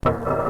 Gracias.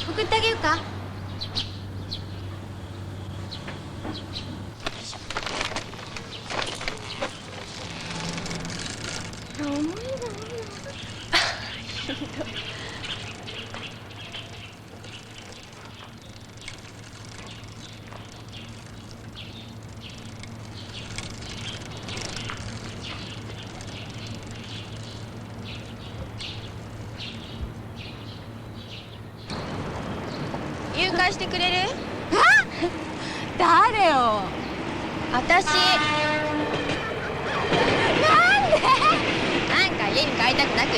送ってあげようか。重いな。誘拐してくれる？誰よ。私。なんで？なんか家に帰りたくなくって。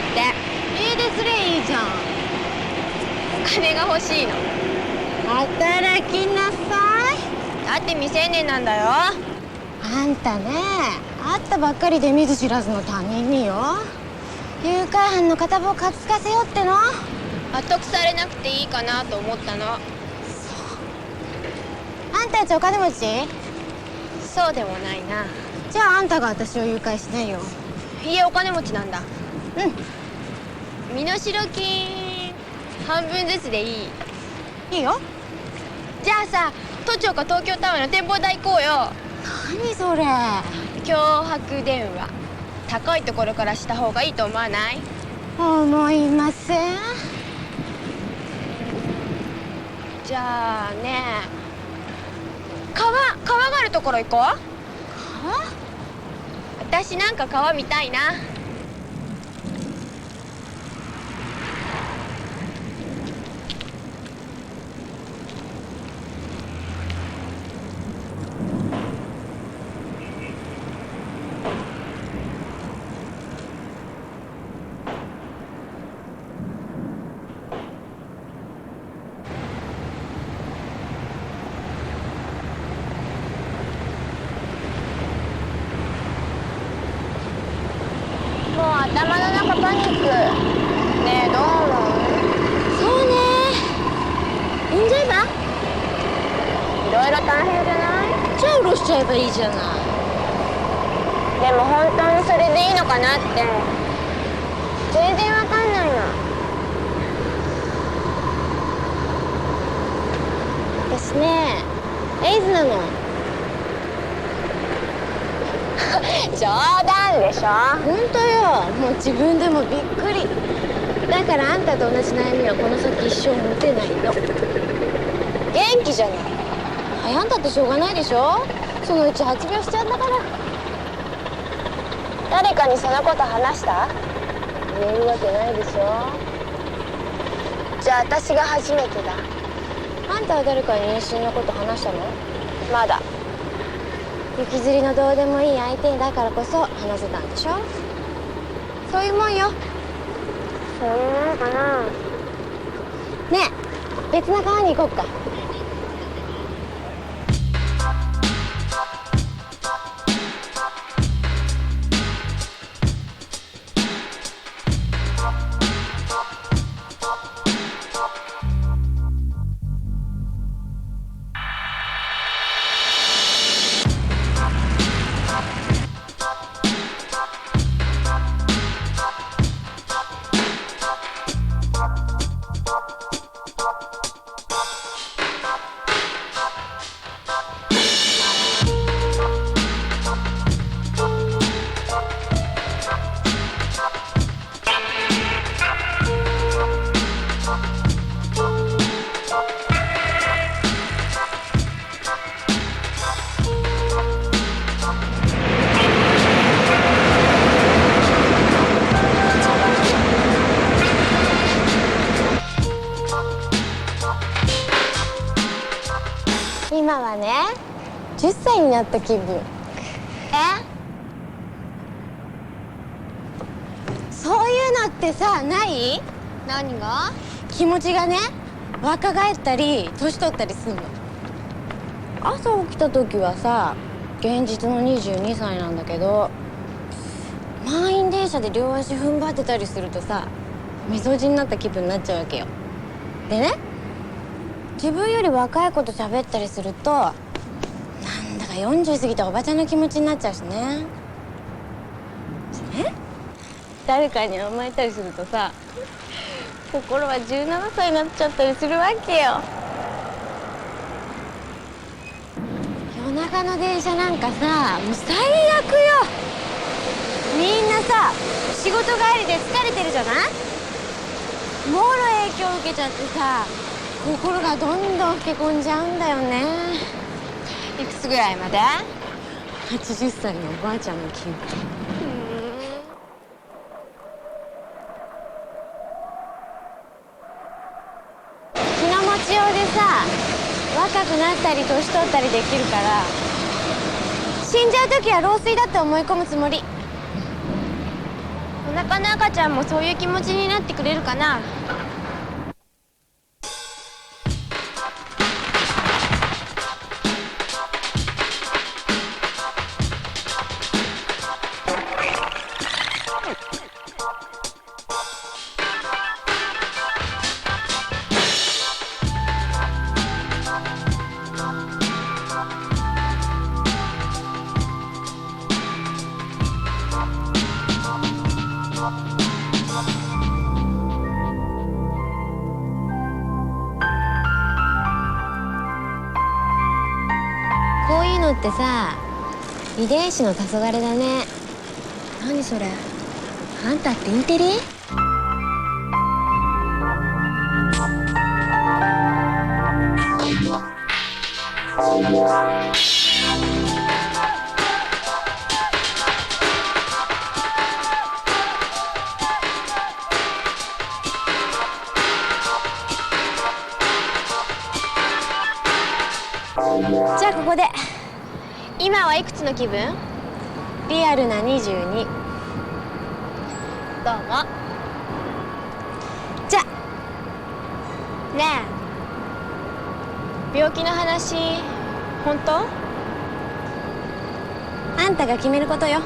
家出すりゃいいじゃん。お金が欲しいの。働きなさい。だって未成年なんだよ。あんたね、会ったばっかりで見ず知らずの他人によ、誘拐犯の片棒かつかせようっての？後腐れなくていいかなと思ったの。あんたたちお金持ち？そうでもないな。じゃああんたが私を誘拐しないよ。家お金持ちなんだ。うん。身代金半分ずつでいい？いいよ。じゃあさ、都庁か東京タワーの展望台行こうよ。何それ？脅迫電話。高いところからした方がいいと思わない？思いません。じゃあね、川があるところ行こう。川？私なんか川見たいな。もう頭の中パニック。ねえ、どう思う？そうね。いいんじゃえば？いろいろ大変じゃない？じゃあ下ろしちゃえばいいじゃない。でも本当にそれでいいのかなって全然わかんないの。私ね、エイズなの。冗談でしょ？本当よ。もう自分でもびっくり。だからあんたと同じ悩みはこの先一生持てないの。元気じゃない。悩んだってしょうがないでしょ。そのうち発病しちゃうんだから。誰かにそのこと話した？言えるわけないでしょ。じゃあ私が初めてだ。あんたは誰かに妊娠のこと話したの？まだ。行きずりのどうでもいい相手だからこそ話せたんでしょ。そういうもんよ。そういうもんかな。ねえ、別な川に行こっか。今はね、10歳になった気分。そういうのってさ、ない？何が？気持ちがね、若返ったり年取ったりするの。朝起きた時はさ、現実の22歳なんだけど、満員電車で両足踏ん張ってたりするとさ、みそじになった気分になっちゃうわけよ。でね、自分より若い子と喋ったりすると、なんだか40過ぎたおばちゃんの気持ちになっちゃうしね。誰かに甘えたりするとさ、心は17歳になっちゃったりするわけよ。夜中の電車なんかさ、もう最悪よ。みんなさ、仕事帰りで疲れてるじゃない。もろ影響受けちゃってさ、心がどんどん老け込んじゃうんだよね。いくつぐらいまで？80歳のおばあちゃんの気分。気の持ちようでさ、若くなったり年取ったりできるから、死んじゃう時は老衰だって思い込むつもり。お腹の赤ちゃんもそういう気持ちになってくれるかな。こういうのってさ、遺伝子の黄昏だね。何それ、あんたってインテリ？じゃあここで。今はいくつの気分？リアルな22。どうも。じゃねえ、病気の話本当？あんたが決めることよ。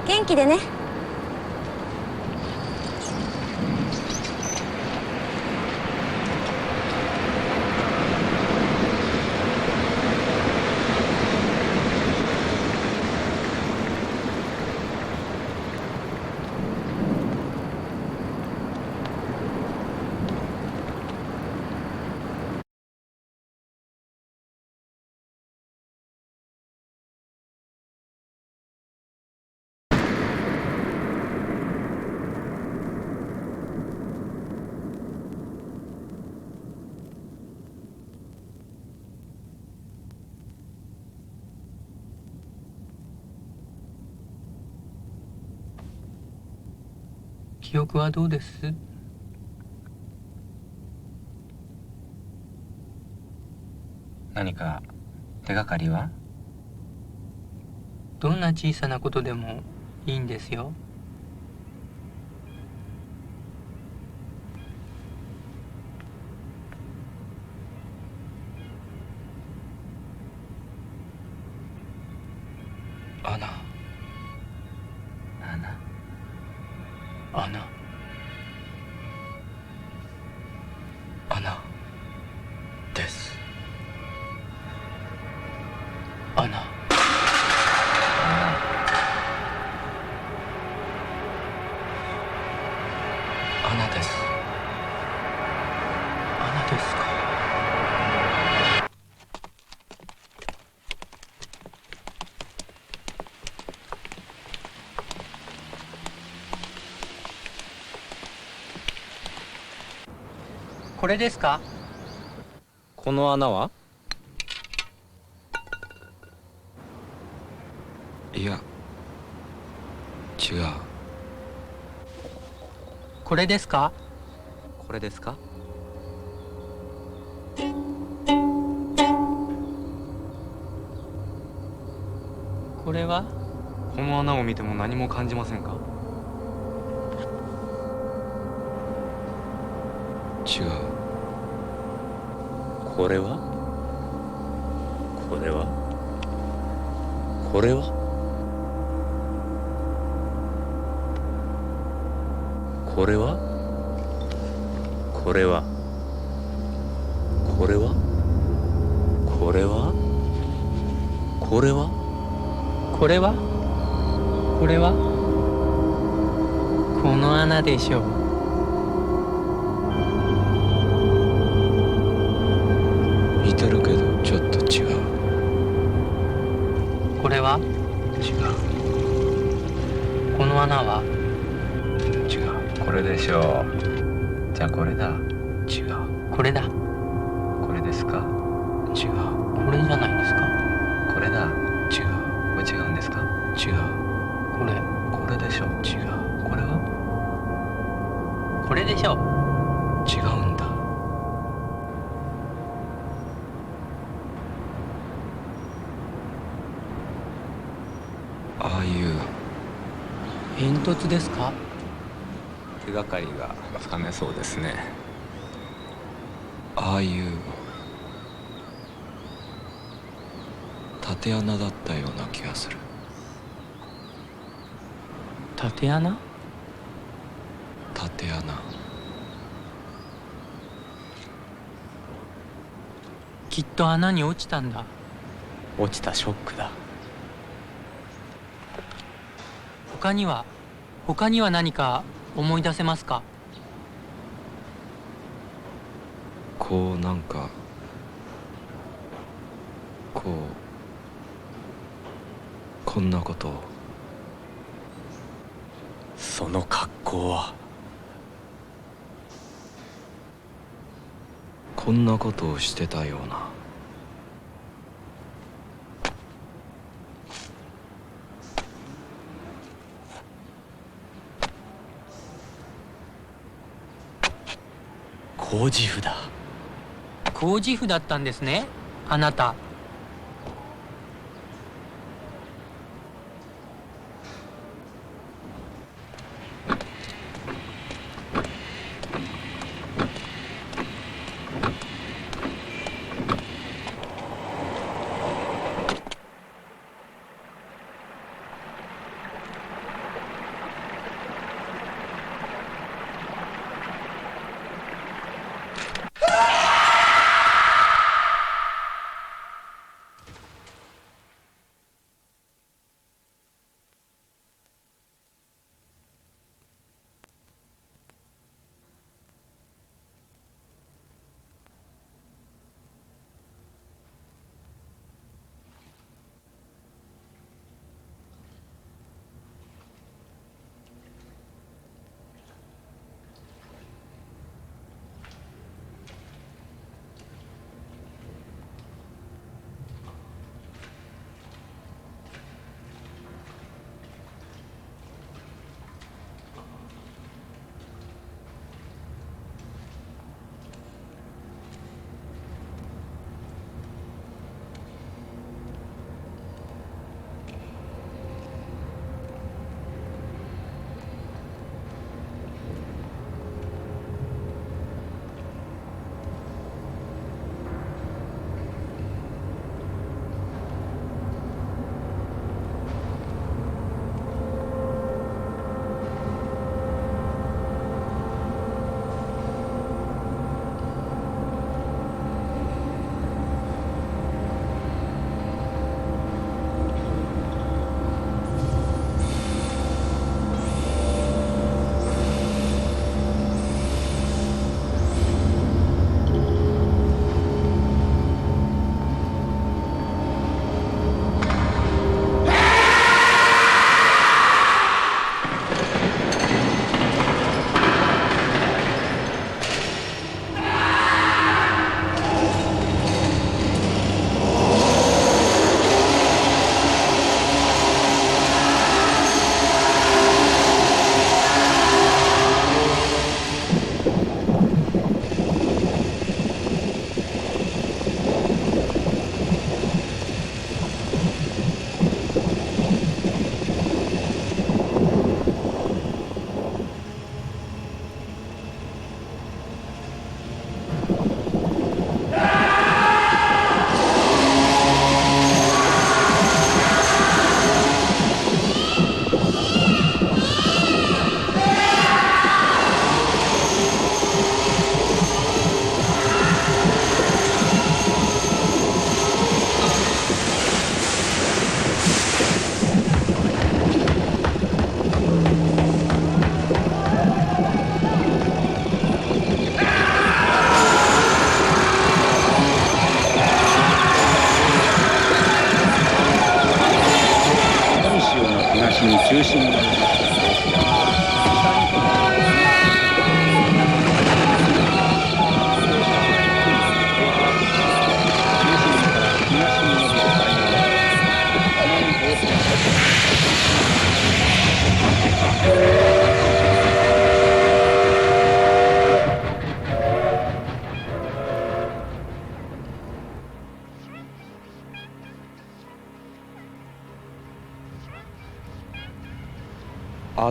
元気でね。記憶はどうです？何か手がかりは？どんな小さなことでもいいんですよ。穴、穴、穴です。穴。穴です。穴ですか。これですか？この穴は？いや、違う。これですか？これですか？これは？この穴を見ても何も感じませんか？違う。これは？これは？これは？これは？これは？これは？これは？これは？これは？これは？この穴でしょう。似てるけどちょっと違う。これは？違この穴は？う違う。これでしょう。じゃあこれだ。違う。これだ。これですか？違う。これじゃないですか？これだ。違う。これ違うんですか？違う。これ。これでしょう。違う。これは？これでしょう。違うんだ。ああいう煙突ですか？手がかりがつかめそうですね。ああいう縦穴だったような気がする。縦穴？縦穴。きっと穴に落ちたんだ。落ちたショックだ。他には何か思い出せますか？こうなんかこんなことを。その格好は。こんなことをしてたような。工事婦だ。工事婦だったんですね、あなた。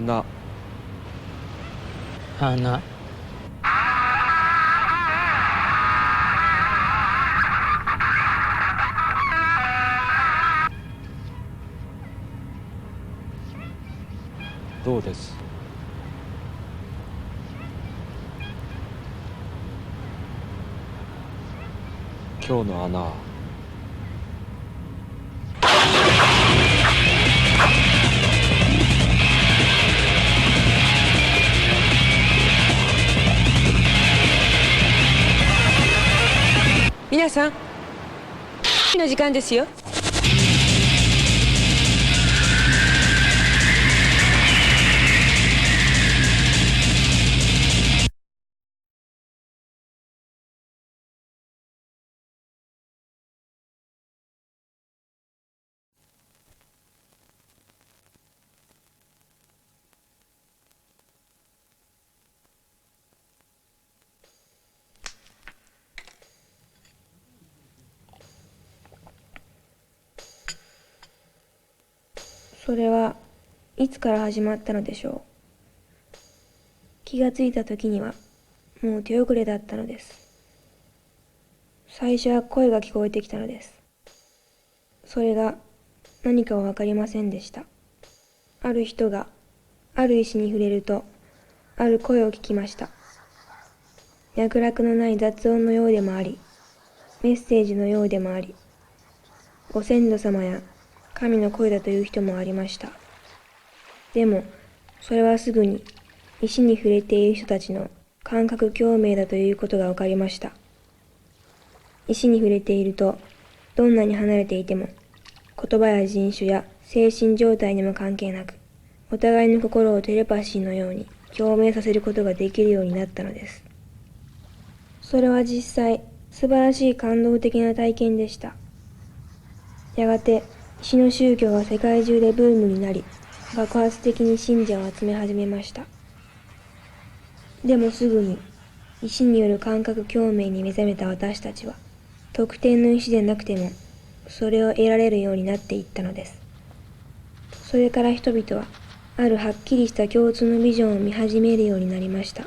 穴穴。どうです。今日の穴。皆さんの時間ですよ。それはいつから始まったのでしょう。気がついた時にはもう手遅れだったのです。最初は声が聞こえてきたのです。それが何かはわかりませんでした。ある人がある石に触れるとある声を聞きました。脈絡のない雑音のようでもあり、メッセージのようでもあり、ご先祖様や神の声だという人もありました。でも、それはすぐに石に触れている人たちの感覚共鳴だということが分かりました。石に触れていると、どんなに離れていても、言葉や人種や精神状態にも関係なく、お互いの心をテレパシーのように共鳴させることができるようになったのです。それは実際、素晴らしい感動的な体験でした。やがて、石の宗教が世界中でブームになり、爆発的に信者を集め始めました。でもすぐに、石による感覚共鳴に目覚めた私たちは、特定の石でなくても、それを得られるようになっていったのです。それから人々は、あるはっきりした共通のビジョンを見始めるようになりました。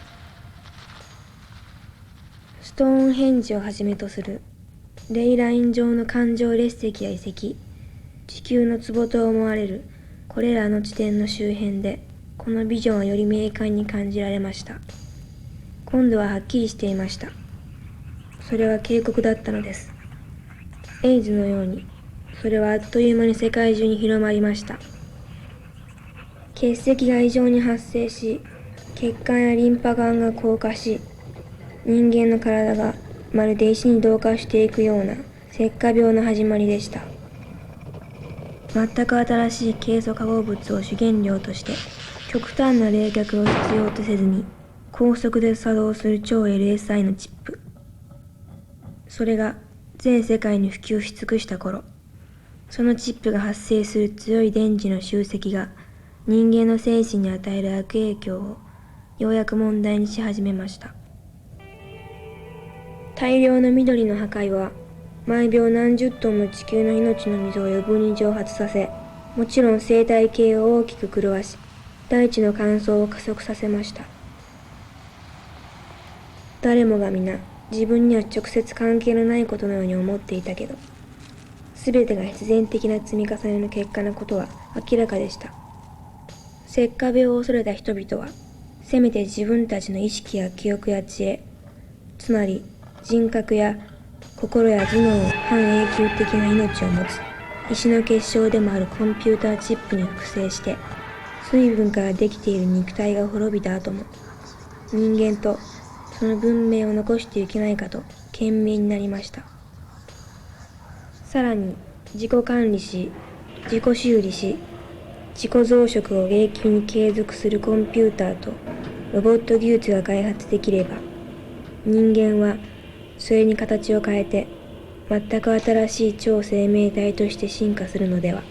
ストーンヘンジをはじめとする、レイライン上の環状列石や遺跡、地球の壺と思われるこれらの地点の周辺でこのビジョンはより明快に感じられました。今度ははっきりしていました。それは警告だったのです。エイズのようにそれはあっという間に世界中に広まりました。結石が異常に発生し、血管やリンパ管が硬化し、人間の体がまるで石に同化していくような石化病の始まりでした。全く新しいケイ素化合物を主原料として極端な冷却を必要とせずに高速で作動する超 LSI のチップ。それが全世界に普及し尽くした頃、そのチップが発生する強い電磁の集積が人間の精神に与える悪影響をようやく問題にし始めました。大量の緑の破壊は毎秒何十トンも地球の命の水を余分に蒸発させ、もちろん生態系を大きく狂わし、大地の乾燥を加速させました。誰もが皆、自分には直接関係のないことのように思っていたけど、すべてが必然的な積み重ねの結果のことは明らかでした。石化病を恐れた人々は、せめて自分たちの意識や記憶や知恵、つまり人格や心や頭脳を半永久的な命を持つ石の結晶でもあるコンピューターチップに複製して水分からできている肉体が滅びた後も人間とその文明を残していけないかと懸命になりました。さらに自己管理し自己修理し自己増殖を永久に継続するコンピューターとロボット技術が開発できれば人間はそれに形を変えて全く新しい超生命体として進化するのでは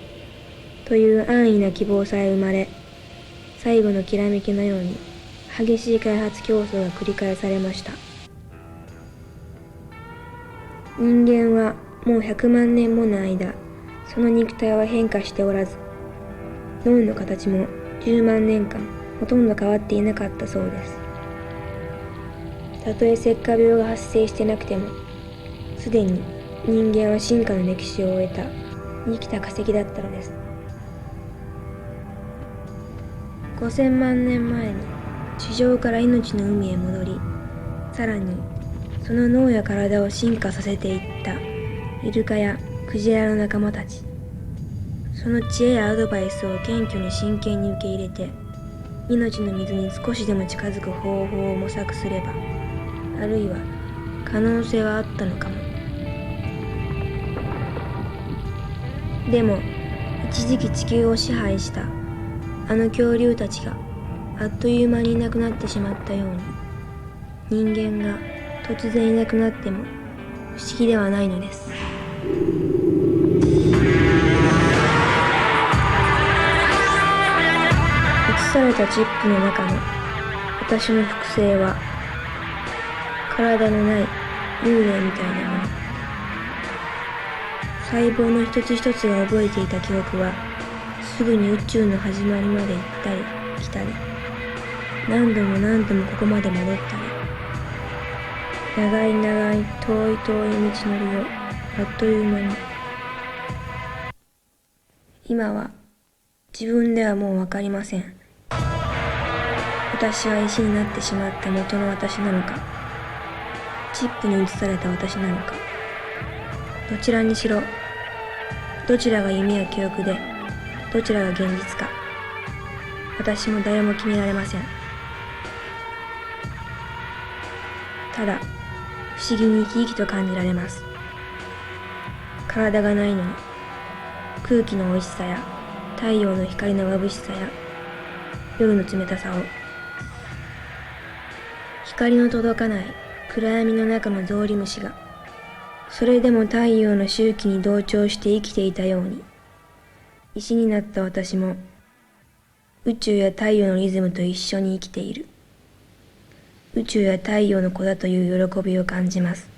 という安易な希望さえ生まれ、最後のきらめきのように激しい開発競争が繰り返されました。人間はもう100万年もの間その肉体は変化しておらず、脳の形も10万年間ほとんど変わっていなかったそうです。たとえ石化病が発生してなくても、すでに人間は進化の歴史を終えた生きた化石だったのです。5000万年前に地上から命の海へ戻り、さらにその脳や体を進化させていったイルカやクジラの仲間たち。その知恵やアドバイスを謙虚に真剣に受け入れて、命の水に少しでも近づく方法を模索すれば、あるいは可能性はあったのかも。でも一時期地球を支配したあの恐竜たちがあっという間にいなくなってしまったように、人間が突然いなくなっても不思議ではないのです。映されたチップの中の私の複製は体のない幽霊みたいなもの。細胞の一つ一つが覚えていた記憶はすぐに宇宙の始まりまで行ったり来たり、何度も何度もここまで戻ったり、長い長い遠い遠い道のりをあっという間に。今は自分ではもうわかりません。私は石になってしまった元の私なのか、チップに移された私なのか。どちらにしろ、どちらが夢や記憶でどちらが現実か、私も誰も決められません。ただ不思議に生き生きと感じられます。体がないのに空気の美味しさや太陽の光の眩しさや夜の冷たさを、光の届かない暗闇の中のゾウリムシがそれでも太陽の周期に同調して生きていたように、石になった私も宇宙や太陽のリズムと一緒に生きている。宇宙や太陽の子だという喜びを感じます。